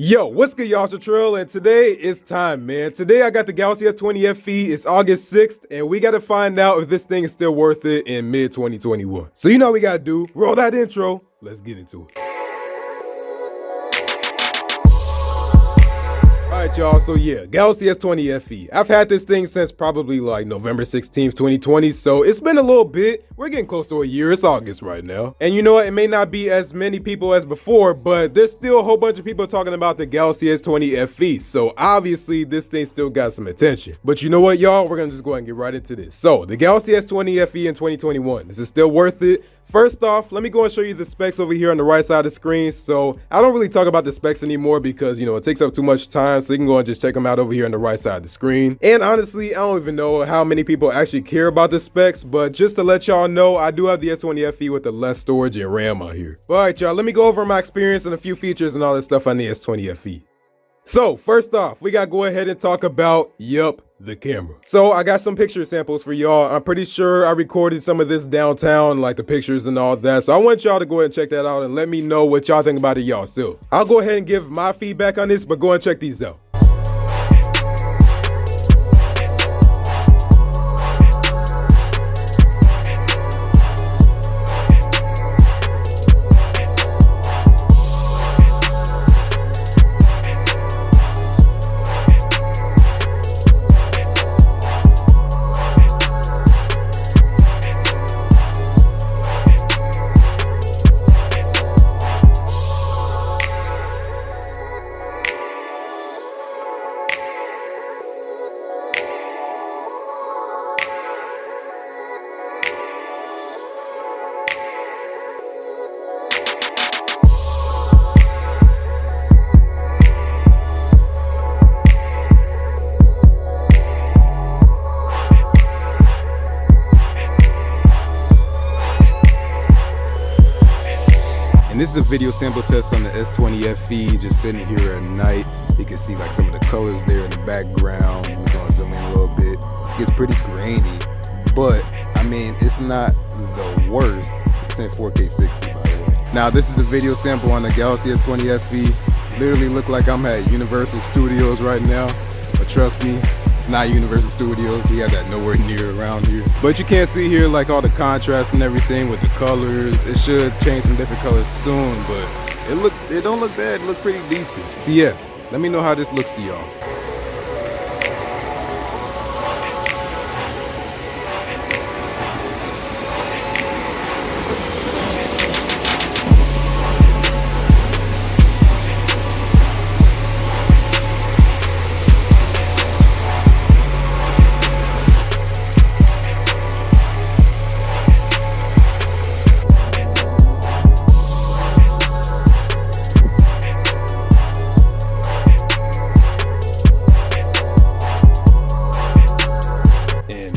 Yo, what's good, y'all? It's Latrell, and today it's time, man. Today I got the Galaxy S20 FE. It's August 6th, and we got to find out if this thing is still worth it in mid-2021. So you know what we got to do. Roll that intro. Let's get into it. Alright, y'all, so yeah, Galaxy S20 FE. I've had this thing since probably like November 16th, 2020, so it's been a little bit. We're getting close to a year. It's August right now. And you know what? It may not be as many people as before, but there's still a whole bunch of people talking about the Galaxy S20 FE, so obviously this thing still got some attention. But you know what, y'all? We're gonna just go ahead and get right into this. So, the Galaxy S20 FE in 2021, is it still worth it? First off, let me go and show you the specs over here on the right side of the screen. So I don't really talk about the specs anymore because, you know, it takes up too much time. So you can go and just check them out over here on the right side of the screen. And honestly, I don't even know how many people actually care about the specs, but just to let y'all know, I do have the S20 FE with the less storage and RAM out here. All right, y'all, let me go over my experience and a few features and all that stuff on the S20 FE. So first off, we got to go ahead and talk about, the camera. So I got some picture samples for y'all. I'm pretty sure I recorded some of this downtown, like the pictures and all that. So I want y'all to go ahead and check that out and let me know what y'all think about it y'all still. I'll go ahead and give my feedback on this, but go and check these out. And this is a video sample test on the S20 FE, just sitting here at night. You can see like some of the colors there in the background. We're gonna zoom in a little bit. It gets pretty grainy, but I mean, it's not the worst. It's in 4K 60, by the way. Now, this is a video sample on the Galaxy S20 FE. Literally look like I'm at Universal Studios right now, but trust me, it's not Universal Studios. We have that nowhere near around here. But you can't see here like all the contrast and everything with the colors. It should change some different colors soon, but it don't look bad. It look pretty decent. So yeah, let me know how this looks to y'all.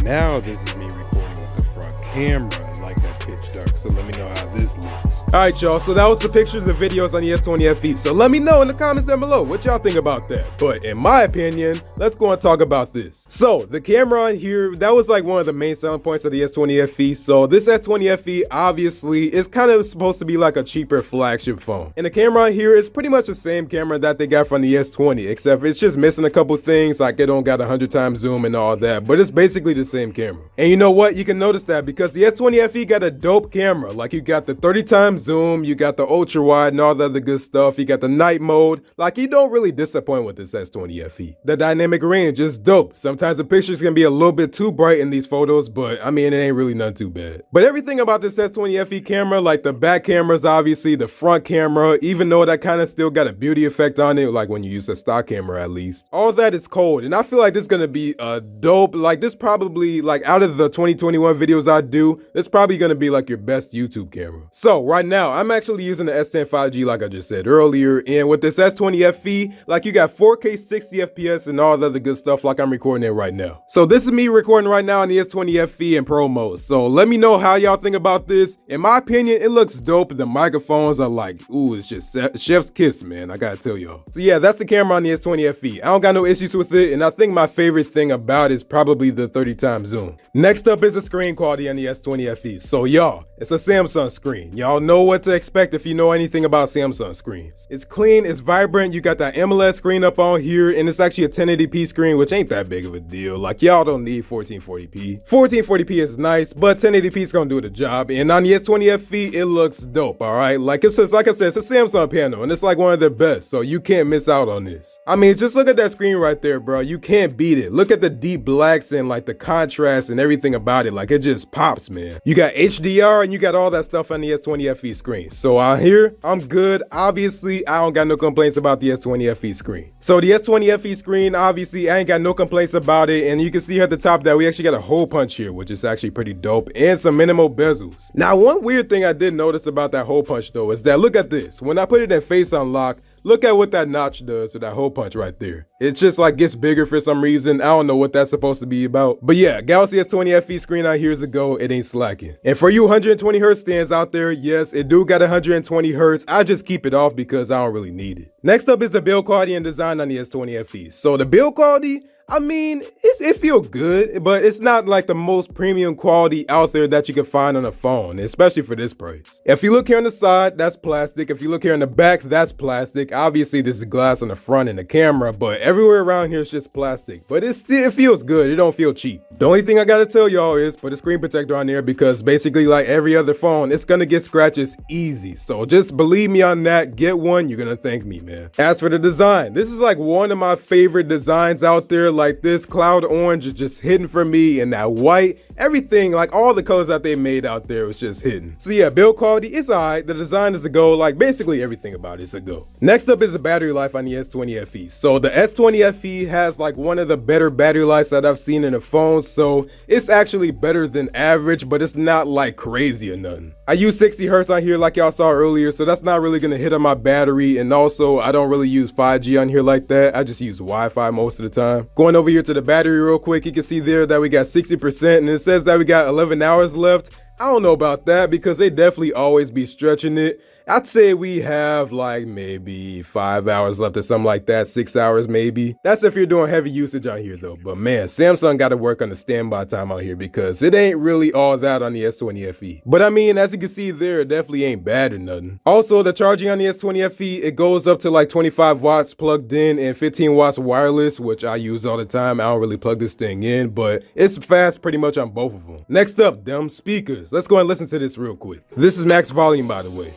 Now this is me recording with the front camera, like that pitch dark, so let me know how this looks. Alright, y'all, so that was the pictures and videos on the S20 FE, so let me know in the comments down below what y'all think about that. But in my opinion, let's go and talk about this. So the camera on here, that was like one of the main selling points of the S20 FE. So this S20 FE obviously is kind of supposed to be like a cheaper flagship phone. And the camera on here is pretty much the same camera that they got from the S20, except it's just missing a couple things, like it don't got 100 times zoom and all that, but it's basically the same camera. And you know what? You can notice that because the S20 FE got a dope camera. Like you got the 30 times zoom, you got the ultra wide and all the other good stuff. You got the night mode. Like you don't really disappoint with this S20 FE. The dynamic range is dope. Sometimes the pictures can be a little bit too bright in these photos, but I mean, it ain't really none too bad. But everything about this S20 FE camera, like the back cameras, obviously the front camera, even though that kind of still got a beauty effect on it, like when you use a stock camera at least, all that is cold. And I feel like this is gonna be a dope, like this probably, like out of the 2021 videos I do, this probably gonna be like your best YouTube camera. So right now, I'm actually using the S10 5G like I just said earlier, and with this S20 FE, like you got 4K 60 FPS and all the other good stuff like I'm recording it right now. So this is me recording right now on the S20 FE in Pro mode. So let me know how y'all think about this. In my opinion, it looks dope. The microphones are like, ooh, it's just chef's kiss, man. I gotta tell y'all. So yeah, that's the camera on the S20 FE. I don't got no issues with it, and I think my favorite thing about it is probably the 30 times zoom. Next up is the screen quality on the S20 FE. So y'all, it's a Samsung screen. Y'all know what to expect if you know anything about Samsung screens. It's clean, it's vibrant, you got that AMOLED screen up on here, and it's actually a 1080p screen, which ain't that big of a deal. Like, y'all don't need 1440p. 1440p is nice, but 1080p is gonna do the job, and on the S20 FE, it looks dope, alright? Like I said, it's a Samsung panel, and it's like one of their best, so you can't miss out on this. I mean, just look at that screen right there, bro. You can't beat it. Look at the deep blacks and like the contrast and everything about it. Like, it just pops, man. You got HDR and you got all that stuff on the S20 FE screen. So out here, I'm good. Obviously, I don't got no complaints about the S20 FE screen. So the S20 FE screen, obviously, I ain't got no complaints about it. And you can see here at the top that we actually got a hole punch here, which is actually pretty dope, and some minimal bezels. Now, one weird thing I did notice about that hole punch though is that, look at this. When I put it in face unlock, look at what that notch does with that hole punch right there. It just like gets bigger for some reason. I don't know what that's supposed to be about. But yeah, Galaxy S20 FE screen out here is a go. It ain't slacking. And for you 120 Hz stands out there, yes, it do got 120 Hz. I just keep it off because I don't really need it. Next up is the build quality and design on the S20 FE. So the build quality, I mean, it feels good, but it's not like the most premium quality out there that you can find on a phone, especially for this price. If you look here on the side, that's plastic. If you look here in the back, that's plastic. Obviously, this is glass on the front and the camera, but everywhere around here is just plastic. But it feels good. It don't feel cheap. The only thing I gotta tell y'all is put a screen protector on there, because basically like every other phone, it's gonna get scratches easy. So just believe me on that. Get one, you're gonna thank me, man. As for the design, this is like one of my favorite designs out there. Like, this cloud orange is just hidden for me, and that white, everything, like all the colors that they made out there was just hidden. So yeah, build quality is alright. The design is a go. Like, basically everything about it is a go. Next up is the battery life on the S20 FE. So the S20 FE has like one of the better battery lives that I've seen in a phone. So it's actually better than average, but it's not like crazy or nothing. I use 60 Hz on here like y'all saw earlier, so that's not really gonna hit on my battery. And also, I don't really use 5G on here like that. I just use Wi-Fi most of the time. Going over here to the battery real quick, you can see there that we got 60%, and it says that we got 11 hours left. I don't know about that, because they definitely always be stretching it. I'd say we have like maybe 5 hours left or something like that, 6 hours maybe. That's if you're doing heavy usage on here though. But man, Samsung got to work on the standby time out here, because it ain't really all that on the S20 FE. But I mean, as you can see there, it definitely ain't bad or nothing. Also, the charging on the S20 FE, it goes up to like 25 watts plugged in and 15 watts wireless, which I use all the time. I don't really plug this thing in, but it's fast pretty much on both of them. Next up, them speakers. Let's go and listen to this real quick. This is max volume, by the way.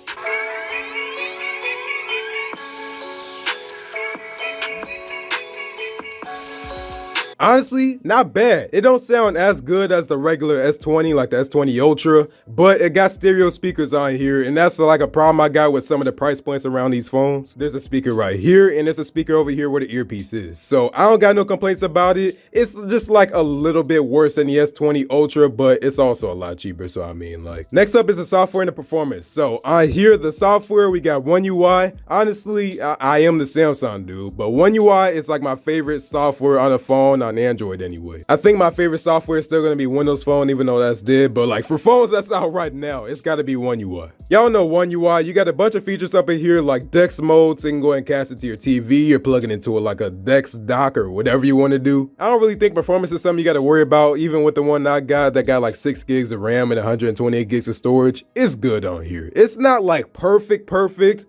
Honestly, not bad. It don't sound as good as the regular S20, like the S20 Ultra, but it got stereo speakers on here, and that's like a problem I got with some of the price points around these phones. There's a speaker right here, and there's a speaker over here where the earpiece is. So I don't got no complaints about it. It's just like a little bit worse than the S20 Ultra, but it's also a lot cheaper, so I mean, like. Next up is the software and the performance. So on here, the software, we got One UI. Honestly, I am the Samsung dude, but One UI is like my favorite software on a phone, on Android anyway. I think my favorite software is still gonna be Windows Phone, even though that's dead, but like for phones that's out right now, it's gotta be One UI. Y'all know One UI, you got a bunch of features up in here like DeX mode, so you can go and cast it to your TV, you're plugging into it like a DeX dock or whatever you wanna do. I don't really think performance is something you gotta worry about, even with the one I got that got like 6 gigs of RAM and 128 gigs of storage. It's good on here. It's not like perfect,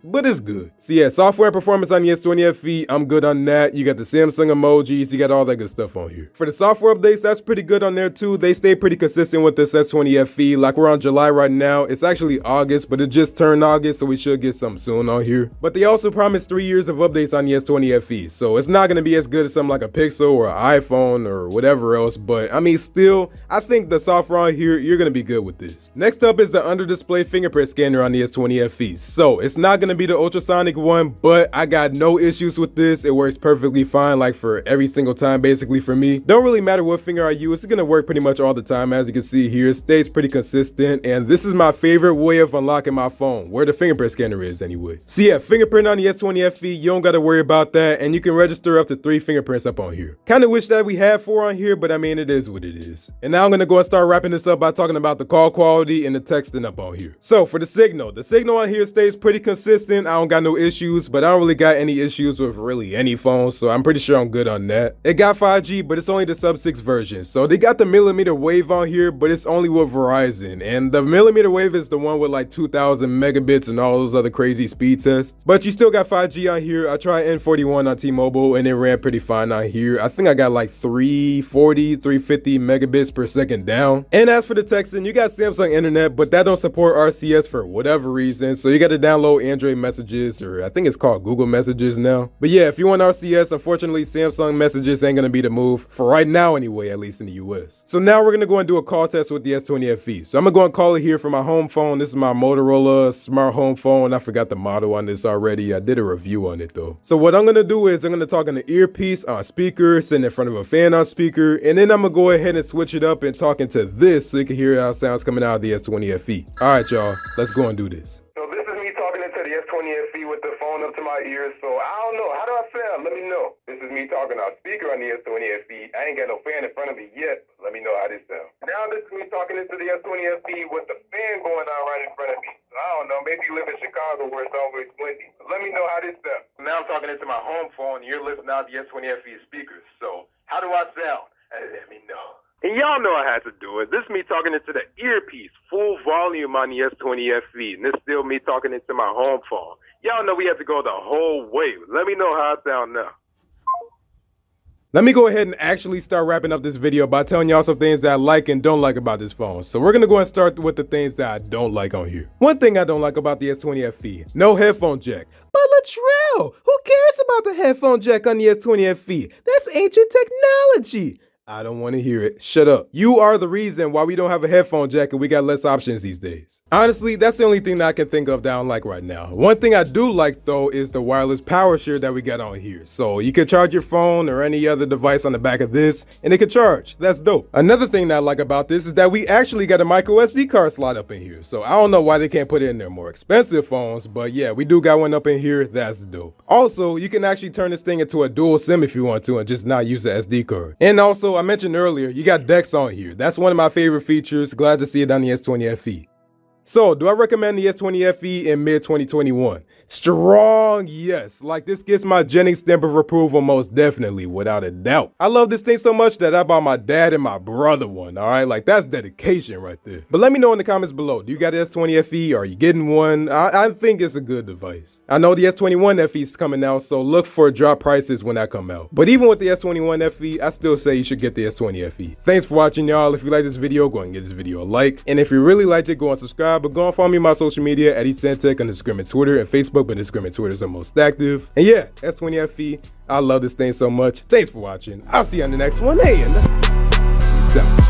but it's good. So yeah, software and performance on the S20 FE, I'm good on that. You got the Samsung emojis, you got all that good stuff on here. For the software updates, that's pretty good on there too. They stay pretty consistent with this S20 FE. Like, we're on July right now. It's actually August, but it just turned August, so we should get something soon on here. But they also promised 3 years of updates on the S20 FE, so it's not going to be as good as something like a Pixel or an iPhone or whatever else, but I mean, still, I think the software on here, you're going to be good with this. Next up is the under display fingerprint scanner on the S20 FE. So it's not going to be the ultrasonic one, but I got no issues with this. It works perfectly fine, like for every single time basically for me. Don't really matter what finger I use, it's gonna work pretty much all the time. As you can see here, it stays pretty consistent, and this is my favorite way of unlocking my phone, where the fingerprint scanner is anyway. So yeah, fingerprint on the S20 FE, you don't gotta worry about that, and you can register up to 3 fingerprints up on here. Kinda wish that we had 4 on here, but I mean, it is what it is. And now I'm gonna go and start wrapping this up by talking about the call quality and the texting up on here. So for the signal on here stays pretty consistent. I don't got no issues, but I don't really got any issues with really any phone, so I'm pretty sure I'm good on that. It got 5G 5G, but it's only the sub-6 version. So they got the millimeter wave on here, but it's only with Verizon. And the millimeter wave is the one with like 2,000 megabits and all those other crazy speed tests. But you still got 5G on here. I tried N41 on T-Mobile and it ran pretty fine on here. I think I got like 340, 350 megabits per second down. And as for the texting, you got Samsung internet, but that don't support RCS for whatever reason. So you got to download Android messages, or I think it's called Google Messages now. But yeah, if you want RCS, unfortunately Samsung messages ain't gonna be the move for right now anyway, at least in the US. So now we're gonna go and do a call test with the S20 FE. So I'm gonna go and call it here from my home phone. This is my Motorola smart home phone. I forgot the model on this already. I did a review on it though. So what I'm gonna do is I'm gonna talk on the earpiece on speaker, sitting in front of a fan on speaker, and then I'm gonna go ahead and switch it up and talk into this so you can hear how it sounds coming out of the S20 FE. All right, y'all, let's go and do this. So this is me talking into the S20 FE with the phone up to my ears, so I don't know. How do I sound? Let me know. This is me talking on speaker on the S20 FE. I ain't got no fan in front of me yet. Let me know how this sounds. Now this is me talking into the S20 FE with the fan going on right in front of me. I don't know. Maybe you live in Chicago where it's always windy. Let me know how this sounds. Now I'm talking into my home phone. You're listening out the S20 FE speakers. So how do I sound? Let me know. And y'all know I had to do it. This is me talking into the earpiece, full volume on the S20 FE. And this is still me talking into my home phone. Y'all know we have to go the whole way. Let me know how I sound now. Let me go ahead and actually start wrapping up this video by telling y'all some things that I like and don't like about this phone. So we're gonna go and start with the things that I don't like on here. One thing I don't like about the S20 FE, no headphone jack. But Latrell, who cares about the headphone jack on the S20 FE? That's ancient technology. I don't want to hear it. Shut up. You are the reason why we don't have a headphone jack and we got less options these days. Honestly, that's the only thing that I can think of that I don't like right now. One thing I do like though is the wireless power share that we got on here. So you can charge your phone or any other device on the back of this and it can charge. That's dope. Another thing that I like about this is that we actually got a micro SD card slot up in here. So I don't know why they can't put it in their more expensive phones, but yeah, we do got one up in here. That's dope. Also, you can actually turn this thing into a dual SIM if you want to and just not use the SD card. And also, I mentioned earlier, you got DeX on here. That's one of my favorite features. Glad to see it on the S20 FE. So, do I recommend the S20 FE in mid-2021? Strong yes. Like, this gets my Jennings stamp of approval most definitely, without a doubt. I love this thing so much that I bought my dad and my brother one, alright? Like, that's dedication right there. But let me know in the comments below, do you got the S20 FE? Are you getting one? I think it's a good device. I know the S21 FE is coming out, so look for drop prices when that come out. But even with the S21 FE, I still say you should get the S20 FE. Thanks for watching, y'all. If you like this video, go and give this video a like. And if you really liked it, go and subscribe. But go and follow me on my social media at EastEndTech on Instagram and Twitter and Facebook, but Instagram and Twitter is the most active. And yeah, S20 FE, I love this thing so much. Thanks for watching. I'll see you on the next one. Hey, and peace out.